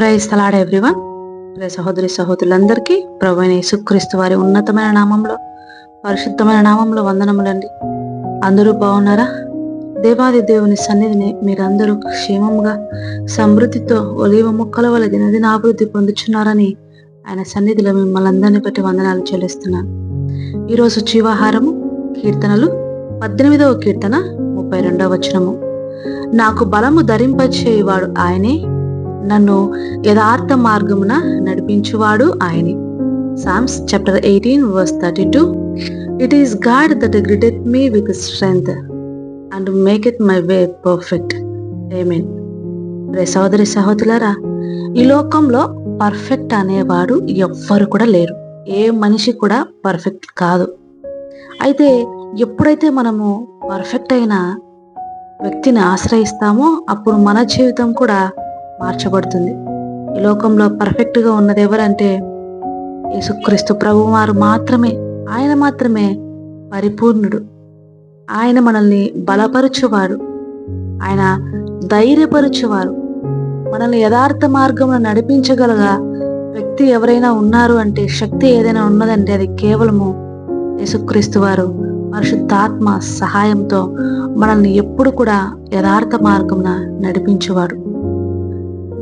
Praise the lord everyone. సహోదరి సహోదరులందరికీ ప్రభువైన యేసుక్రీస్తు వారి ఉన్నతమైన నామంలో, పరిశుద్ధమైన నామంలో వందనములండి. అందరూ బాగున్నారా? దేవాది దేవుని సన్నిధిని మీరందరూ క్షేమంగా సమృద్ధితో ఒలీవ మొక్కల వల్ల దినదినాభివృద్ధి పొందుచున్నారని ఆయన సన్నిధిలో మిమ్మల్ని అందరినీ బట్టి వందనాలు చెల్లిస్తున్నాను. ఈరోజు జీవాహారము కీర్తనలు 18వ కీర్తన 32వ వచనము. నాకు బలము ధరింపచేయువాడు ఆయనే, నన్ను యథార్థ మార్గమున నడిపించువాడు ఆయనే. Psalms chapter 18 verse 32. It is God that girdeth me with strength and maketh my way perfect. Amen. సహోదరి సహోదరులారా, ఈ లోకంలో పర్ఫెక్ట్ అనేవాడు ఎవ్వరు కూడా లేరు. ఏ మనిషి కూడా పర్ఫెక్ట్ కాదు. అయితే ఎప్పుడైతే మనము పర్ఫెక్ట్ అయిన వ్యక్తిని ఆశ్రయిస్తామో అప్పుడు మన జీవితం కూడా మార్చబడుతుంది. ఈ లోకంలో పర్ఫెక్ట్గా ఉన్నది ఎవరంటే యేసుక్రీస్తు ప్రభువారు మాత్రమే. ఆయన మాత్రమే పరిపూర్ణుడు. ఆయన మనల్ని బలపరచువారు, ఆయన ధైర్యపరచువారు, మనల్ని యథార్థ మార్గంలో నడిపించగలగా వ్యక్తి ఎవరైనా ఉన్నారు అంటే, శక్తి ఏదైనా ఉన్నదంటే అది కేవలము యేసుక్రీస్తు వారు. పరిశుద్ధాత్మ సహాయంతో మనల్ని ఎప్పుడు కూడా యథార్థ మార్గంన నడిపించేవాడు.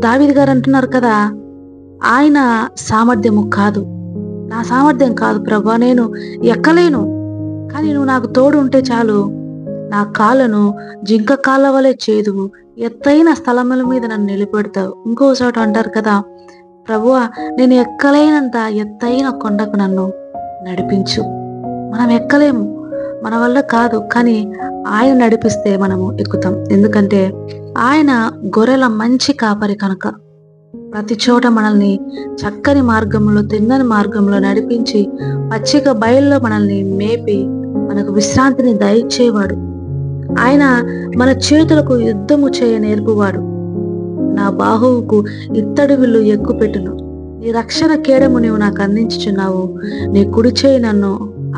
దావీదు గారు అంటున్నారు కదా, ఆయన సామర్థ్యము కాదు, నా సామర్థ్యం కాదు ప్రభువా, నేను ఎక్కలేను, కానీ నువ్వు నాకు తోడు ఉంటే చాలు, నా కాళ్ళను జింక కాళ్ళ వలె చేదువు, ఎత్తైన స్థలముల మీద నన్ను నిలబెడతావు. ఇంకో చోట అంటారు కదా, ప్రభువా నేను ఎక్కలేనంత ఎత్తైన కొండకు నన్ను నడిపించు. మనం ఎక్కలేము, మన వల్ల కాదు, కానీ ఆయన నడిపిస్తే మనము ఎక్కుతాం. ఎందుకంటే ఆయన గొర్రెల మంచి కాపరి కనుక ప్రతి చోట మనల్ని చక్కని మార్గంలో, తిన్నని మార్గంలో నడిపించి పచ్చిక బయల్లో మనల్ని మేపి మనకు విశ్రాంతిని దయచేవాడు. ఆయన మన చేతులకు యుద్ధము చేయ నేర్పువాడు. నా బాహువుకు ఇత్తడి విల్లు ఎక్కుపెట్టును, నీ రక్షణ కేడము నీవు నాకు అందించుచున్నావు, నీ కుడి చేయి నన్ను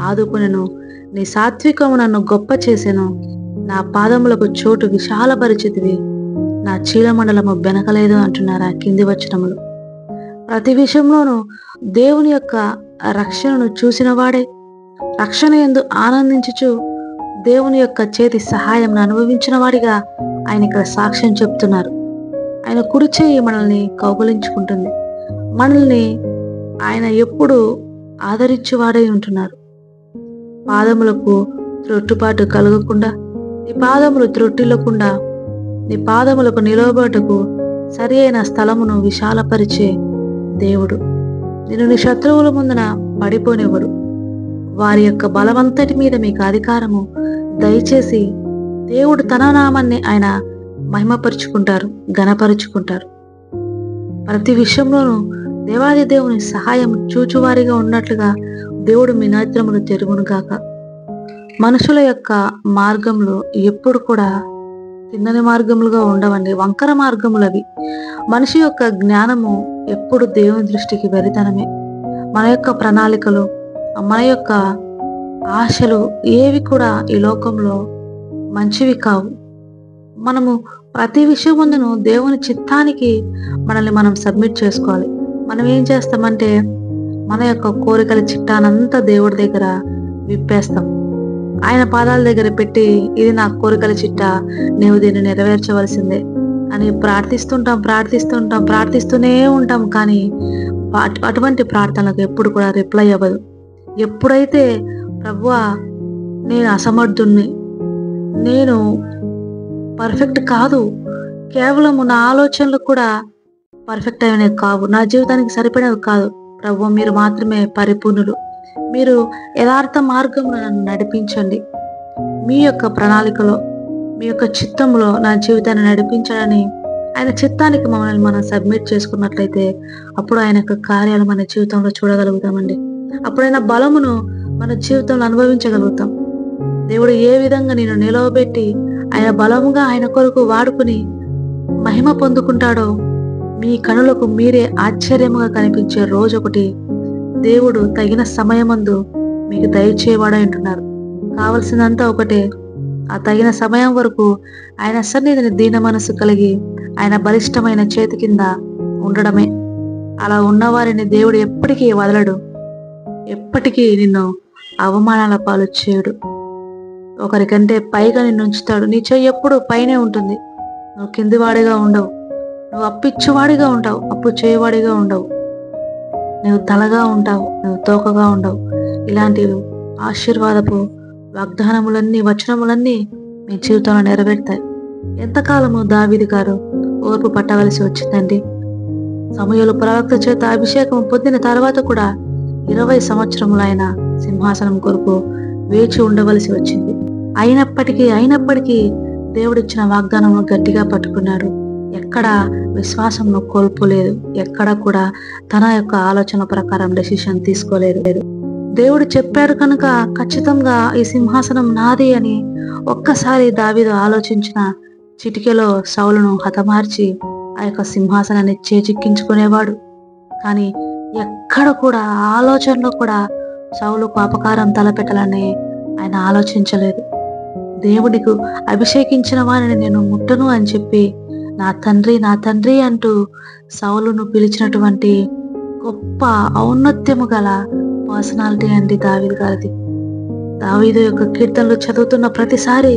ఆదుకునెను, నీ సాత్వికము నన్ను గొప్ప చేసెను, నా పాదములకు చోటు విశాలపరిచితివి, నా చీలమండలము బెనకలేదు అంటున్నారు ఆ కింది వచనములు. ప్రతి విషయంలోనూ దేవుని యొక్క రక్షణను చూసిన వాడే, రక్షణ యందు ఆనందించుచు దేవుని యొక్క చేతి సహాయం అనుభవించిన వాడిగా ఆయన ఇక్కడ సాక్ష్యం చెప్తున్నారు. ఆయన కుడి చేయి మనల్ని కౌగలించుకుంటుంది, మనల్ని ఆయన ఎప్పుడు ఆదరించేవాడై ఉంటున్నారు. పాదములకు త్రొట్టుపాటు కలగకుండా, నీ పాదములు త్రొట్టిల్లకుండా, నీ పాదములకు నిలవబడటకు సరి అయిన స్థలమును విశాలపరిచే దేవుడు. నేను నీ శత్రువుల ముందున పడిపోనివ్వడు. వారి యొక్క బలమంతటి మీద మీకు అధికారము దయచేసి దేవుడు తన నామాన్ని ఆయన మహిమపరుచుకుంటారు, ఘనపరుచుకుంటారు. ప్రతి విషయంలోనూ దేవాది దేవుని సహాయం చూచువారిగా ఉన్నట్లుగా దేవుడు మీ నేత్రములు తెరుగును గాక. మనుషుల యొక్క మార్గములు ఎప్పుడు కూడా తిన్నని మార్గములుగా ఉండవండి, వంకర మార్గములు అవి. మనిషి యొక్క జ్ఞానము ఎప్పుడు దేవుని దృష్టికి వెరితనమే. మన యొక్క ప్రణాళికలు, మన యొక్క ఆశలు ఏవి కూడా ఈ లోకంలో మంచివి కావు. మనము ప్రతి విషయం ముందును దేవుని చిత్తానికి మనల్ని మనం సబ్మిట్ చేసుకోవాలి. మనం ఏం చేస్తామంటే మన యొక్క కోరికల చిట్టానంతా దేవుడి దగ్గర విప్పేస్తాం, ఆయన పాదాల దగ్గర పెట్టి, ఇది నా కోరికల చిట్టా, నీవు దీన్ని నెరవేర్చవలసిందే అని ప్రార్థిస్తూనే ఉంటాం. కానీ అటువంటి ప్రార్థనలకు ఎప్పుడు కూడా రిప్లై అవ్వదు. ఎప్పుడైతే ప్రభువా నేను అసమర్థుణ్ణి, నేను పర్ఫెక్ట్ కాదు, కేవలము నా ఆలోచనలు కూడా పర్ఫెక్ట్ అయినవి కావు, నా జీవితానికి సరిపడేవి కాదు, ప్రభువా మీరు మాత్రమే పరిపూర్ణులు, మీరు యథార్థ మార్గంలో నన్ను నడిపించండి, మీ యొక్క ప్రణాళికలో, మీ యొక్క చిత్తంలో నా జీవితాన్ని నడిపించాలని ఆయన చిత్తానికి మమ్మల్ని మనం సబ్మిట్ చేసుకున్నట్లయితే అప్పుడు ఆయన యొక్క కార్యాలు మన జీవితంలో చూడగలుగుతామండి. అప్పుడైనా బలమును మన జీవితంలో అనుభవించగలుగుతాం. దేవుడు ఏ విధంగా నేను నిలవబెట్టి ఆయన బలముగా ఆయన కొరకు వాడుకుని మహిమ పొందుకుంటాడో మీ కనులకు మీరే ఆశ్చర్యముగా కనిపించే రోజు ఒకటి దేవుడు తగిన సమయమందు మీకు దయచేవాడై ఉంటున్నారు. కావలసినంతా ఒకటే, ఆ తగిన సమయం వరకు ఆయన సన్నిధిని దీన మనసు కలిగి ఆయన బలిష్టమైన చేతి కింద ఉండడమే. అలా ఉన్నవారిని దేవుడు ఎప్పటికీ వదలడు, ఎప్పటికీ నిన్ను అవమానాల పాలు చేయడు. ఒకరికంటే పైగా నిన్ను ఉంచుతాడు. నీ చెయ్యి ఎప్పుడు పైనే ఉంటుంది. నువ్వు కిందివాడిగా ఉండవు. నువ్వు అప్పిచ్చువాడిగా ఉంటావు, అప్పు చేయవాడిగా ఉండవు. నువ్వు తలగా ఉంటావు, నువ్వు తోకగా ఉండవు. ఇలాంటి ఆశీర్వాదపు వాగ్దానములన్నీ, వచనములన్నీ మీ జీవితంలో నెరవేరుతాయి. ఎంతకాలము దావీదు గారు ఓర్పు పట్టవలసి వచ్చిందండి. సమూయేలు ప్రవక్త చేత అభిషేకం పొందిన తర్వాత కూడా 20 సంవత్సరములు ఆయన సింహాసనం కొరకు వేచి ఉండవలసి వచ్చింది. అయినప్పటికీ దేవుడిచ్చిన వాగ్దానము గట్టిగా పట్టుకున్నాడు. ఎక్కడ విశ్వాసంను కోల్పోలేదు. ఎక్కడ కూడా తన యొక్క ఆలోచన ప్రకారం డెసిషన్ తీసుకోలేదు. దేవుడు చెప్పాడు కనుక ఖచ్చితంగా ఈ సింహాసనం నాది అని ఒక్కసారి దావీదు ఆలోచించిన చిటికెలో సౌలును హతమార్చి ఆ యొక్క సింహాసనాన్ని చేజిక్కించుకునేవాడు. కానీ ఎక్కడ కూడా ఆలోచనలో కూడా సౌలుకు అపకారం తలపెట్టాలని ఆయన ఆలోచించలేదు. దేవుడికి అభిషేకించిన వారిని నేను ముట్టను అని చెప్పి నా తండ్రి అంటూ సౌలును పిలిచినటువంటి గొప్ప ఔన్నత్యము గల పర్సనాలిటీ అండి దావీదు గారిది. దావీదు యొక్క కీర్తనలు చదువుతున్న ప్రతిసారి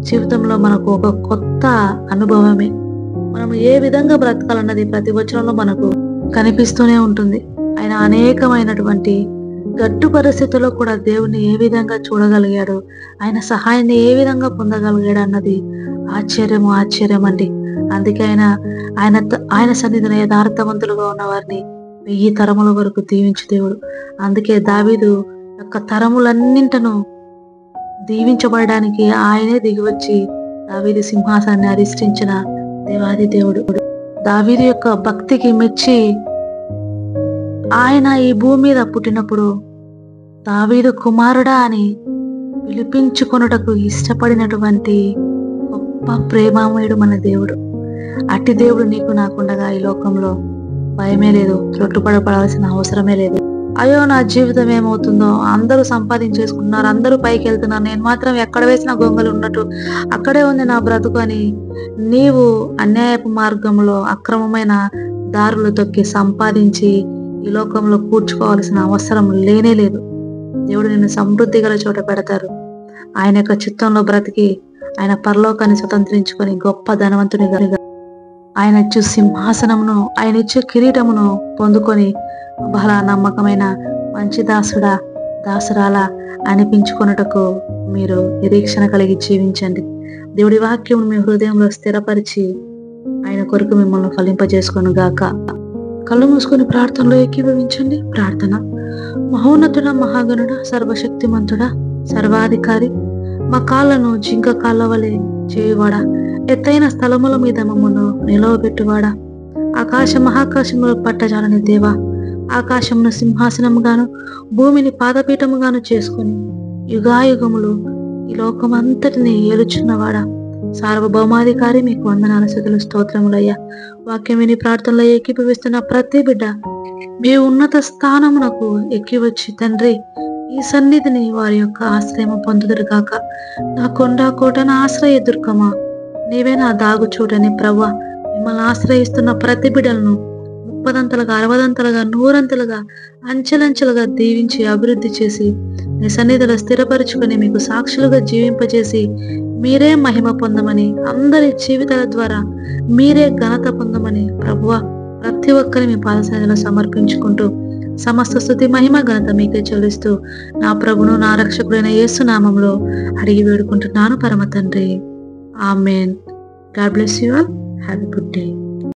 జీవితంలో మనకు ఒక కొత్త అనుభవమే. మనం ఏ విధంగా బ్రతకాలన్నది ప్రతి వచనంలో మనకు కనిపిస్తూనే ఉంటుంది. ఆయన అనేకమైనటువంటి గడ్డు పరిస్థితుల్లో కూడా దేవుణ్ణి ఏ విధంగా చూడగలిగాడు, ఆయన సహాయాన్ని ఏ విధంగా పొందగలిగాడు అన్నది ఆశ్చర్యం అండి. అందుకే ఆయన సన్నిధిని యథార్థవంతులుగా ఉన్న వారిని 1000 తరముల వరకు దీవించు దేవుడు. అందుకే దావీదు యొక్క తరములన్నింటను దీవించబడడానికి ఆయనే దిగివచ్చి దావీదు సింహాసనాన్ని అధిష్ఠించిన దేవాది దేవుడు. దావీదు యొక్క భక్తికి మెచ్చి ఆయన ఈ భూమి మీద పుట్టినప్పుడు దావీదు కుమారుడా అని పిలిపించుకొనుటకు ఇష్టపడినటువంటి గొప్ప ప్రేమామయుడు మన దేవుడు. అట్టి దేవుడు నీకు నాకుండగా ఈ లోకంలో భయమే లేదు, త్రొట్టుపడవలసిన అవసరమే లేదు. అయ్యో నా జీవితం ఏమవుతుందో, అందరూ సంపాదించేసుకుంటున్నారు, అందరూ పైకి వెళ్తున్నారు, నేను మాత్రం ఎక్కడ వేసిన గొంగలు ఉన్నట్టు అక్కడే ఉంది నా బ్రతుకు అని నీవు అన్యాయపు మార్గంలో అక్రమమైన దారులు తొక్కి సంపాదించి ఈ లోకంలో కూర్చుకోవాల్సిన అవసరం లేనే లేదు. దేవుడు నిన్ను సమృద్ధి గల చోట పెడతారు. ఆయన యొక్క చిత్తంలో బ్రతికి ఆయన పరలోకాన్ని స్వతంత్రించుకొని గొప్ప ధనవంతునిగా ఆయన ఇచ్చు సింహాసనమును, ఆయన ఇచ్చు కిరీటమును పొందుకొని బహళ నమ్మకమైన మంచి దాసురాలా అనిపించుకొనుటకు మీరు నిరీక్షణ కలిగి జీవించండి. దేవుడి వాక్యం మీ హృదయంలో స్థిరపరిచి ఆయన కొరకు మిమ్మల్ని ఫలింపజేసుకొను గాక. కళ్ళు మూసుకొని ప్రార్థనలో ఏకీభవించండి. ప్రార్థన. మహోన్నతుడ, మహాగణుడ, సర్వశక్తిమంతుడ, సర్వాధికారి, మా కాళ్ళను జింక కాళ్ళ వలె చేయువాడా, ఎత్తైన స్థలముల మీద మమ్మను నిలవబెట్టువాడా, మహాకాశములో పట్టజాలని దేవా, ఆకాశమును సింహాసనముగాను భూమిని పాదపీఠముగాను చేసుకుని యుగాయుగములు ఈ లోకమంతటిని ఏలుచున్నవాడా, సార్వభౌమాధికారి, మీకు వందనాల స్తుతులు స్తోత్రములయ్యా. వాక్యం విని ప్రార్థనలో ఏకీభవిస్తున్న ప్రతి బిడ్డ మీ ఉన్నత స్థానమునకు ఎక్కి వచ్చి తండ్రి ఈ సన్నిధిని వారి యొక్క ఆశ్రయము పొందుదురు గాక. నా కొండ కోట, నా ఆశ్రయ దుర్గమా, నీవే నా దాగు చూడని ప్రవ్వా, మిమ్మల్ని ఆశ్రయిస్తున్న ప్రతి బిడ్డలను 30ంతలుగా 60ంతలుగా 100ంతలుగా అంచెలంచెలుగా దీవించి అభివృద్ధి చేసి మీ సన్నిధిలో స్థిరపరుచుకొని మీకు సాక్షులుగా జీవింపజేసి మీరే మహిమ పొందమని, అందరి జీవితాల ద్వారా మీరే ఘనత పొందమని ప్రభువా ప్రతి ఒక్కరి మీ పాద సన్నిధిలో సమర్పించుకుంటూ సమస్త స్తుతి మహిమ ఘనత మీకే చెల్లిస్తూ నా ప్రభును నా రక్షకుడైన యేసు నామములో అడిగి వేడుకుంటున్నాను పరమ తండ్రి. Amen. God bless you all. Have a good day.